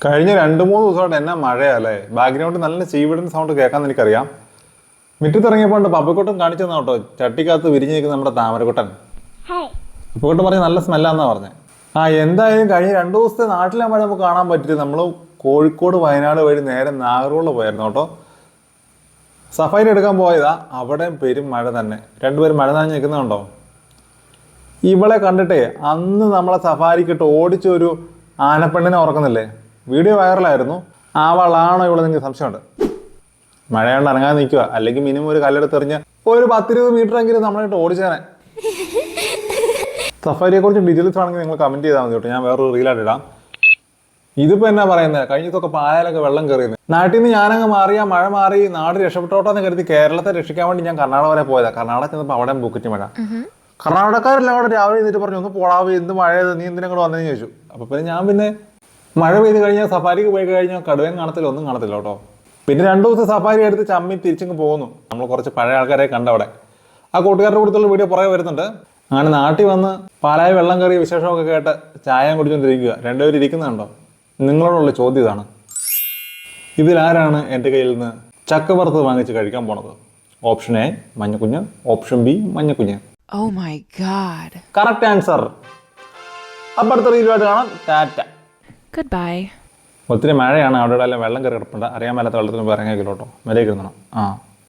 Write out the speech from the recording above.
കഴിഞ്ഞ 2-3 ദിവസമായിട്ട് എന്നാ മഴയല്ലേ. ബാക്ക്ഗ്രൗണ്ടിൽ നല്ല ചീവിടുന്ന സൗണ്ട് കേൾക്കാമെന്ന് എനിക്കറിയാം. മുറ്റത്തിറങ്ങിയപ്പോൾ പപ്പക്കുട്ടൻ കാണിച്ചു തന്നാ കേട്ടോ, ചട്ടിക്കകത്ത് വിരിഞ്ഞ് നിൽക്കുന്ന നമ്മുടെ താമരക്കുട്ടൻ. പപ്പക്കുട്ടൻ പറഞ്ഞ് നല്ല സ്മെല്ലാന്നാ പറഞ്ഞത്. എന്തായാലും കഴിഞ്ഞ 2 ദിവസത്തെ നാട്ടിലെ മഴ നമുക്ക് കാണാൻ പറ്റില്ല. നമ്മൾ കോഴിക്കോട് വയനാട് വഴി നേരെ നാഗർകോവിൽ പോയായിരുന്നു കേട്ടോ. സഫാരി എടുക്കാൻ പോയതാ. അവിടെ പെരും മഴ തന്നെ. രണ്ടുപേരും മഴ നനഞ്ഞ് നിൽക്കുന്നുണ്ടോ? ഇവളെ കണ്ടിട്ടേ അന്ന് നമ്മളെ സഫാരിക്കിട്ട് ഓടിച്ചൊരു ആനപ്പെണ്ണിനെ ഓർക്കുന്നില്ലേ? വീഡിയോ വൈറലായിരുന്നു. അവളാണോ ഇവിടെ? നിങ്ങൾക്ക് സംശയമുണ്ട്. മഴയുണ്ട് ഇറങ്ങാൻ നിൽക്കുക, അല്ലെങ്കിൽ മിനിമം ഒരു കല്ലെടുത്തെറിഞ്ഞ് ഒരു 10-20 മീറ്റർ എങ്കിലും നമ്മളായിട്ട് ഓടിച്ചേനെ. സഫാരിയെ കുറിച്ച് ഡീറ്റെയിൽസ് ആണെങ്കിൽ നിങ്ങൾ കമന്റ് ചെയ്താൽ മതി കേട്ടോ. ഞാൻ വേറൊരു റീലായിട്ട് ഇടാം. ഇതിപ്പോൾ എന്നാ പറയുന്നത്, കഴിഞ്ഞതൊക്കെ പായലൊക്കെ വെള്ളം കയറിയുന്നത്. നാട്ടിൽ നിന്ന് ഞാനങ്ങ് മാറിയാ മഴ മാറി നാട് രക്ഷപ്പെട്ടോട്ടെന്ന് കരുതി കേരളത്തെ രക്ഷിക്കാൻ വേണ്ടി ഞാൻ കർണാടക വരെ പോയതാണ്. കർണാടക ചെന്നപ്പോൾ അവിടെ ബുക്കിറ്റ് മഴ. കർണാടകക്കാരെല്ലാം അവിടെ രാവിലെ എന്നിട്ട് പറഞ്ഞു, ഒന്ന് പോടാവ്, എന്ത് മഴയത്, നീ എന്തിനാ കൂടെ വന്നതെന്ന് ചോദിച്ചു. അപ്പോൾ പിന്നെ ഞാൻ മഴ പെയ്ത് കഴിഞ്ഞാൽ സഫാരിക്ക് പോയി കഴിഞ്ഞാൽ കടുവയും കാണത്തില്ല, ഒന്നും കാണത്തില്ല കേട്ടോ. പിന്നെ 2 ദിവസം സഫാരി എടുത്ത് ചമ്മി തിരിച്ചങ്ങ് പോകുന്നു. നമ്മൾ കുറച്ച് പഴയ ആൾക്കാരെ കണ്ടവിടെ. ആ കൂട്ടുകാരുടെ കൂടുതലുള്ള വീഡിയോ പുറകെ വരുന്നുണ്ട്. അങ്ങനെ നാട്ടിൽ വന്ന് പാലായി വെള്ളം കയറിയ വിശേഷമൊക്കെ കേട്ട് ചായ കുടിച്ചുകൊണ്ടിരിക്കുക. രണ്ടുപേരും ഇരിക്കുന്നുണ്ടോ? നിങ്ങളോടുള്ള ചോദ്യം ഇതാണ്: ഇതിലാരാണ് എൻ്റെ കയ്യിൽ നിന്ന് ചക്കവറുത്ത് വാങ്ങിച്ച് കഴിക്കാൻ പോണത്? ഓപ്ഷൻ എ മഞ്ഞക്കുഞ്ഞ്, ഓപ്ഷൻ ബി മഞ്ഞക്കുഞ്ഞ്. Oh my god. Correct answer. അപ്പുറത്തെ റീലുമായിട്ട് കാണാം. ടാറ്റ. Goodbye. ഒത്തിരി മഴയാണ്. അവിടെ എല്ലാം വെള്ളം കയറി കിടപ്പുണ്ട്. അറിയാൻ മേലാത്ത വെള്ളത്തിന് ഇറങ്ങിയാൽ കേട്ടോ. വിലയിൽ കിടന്നണം.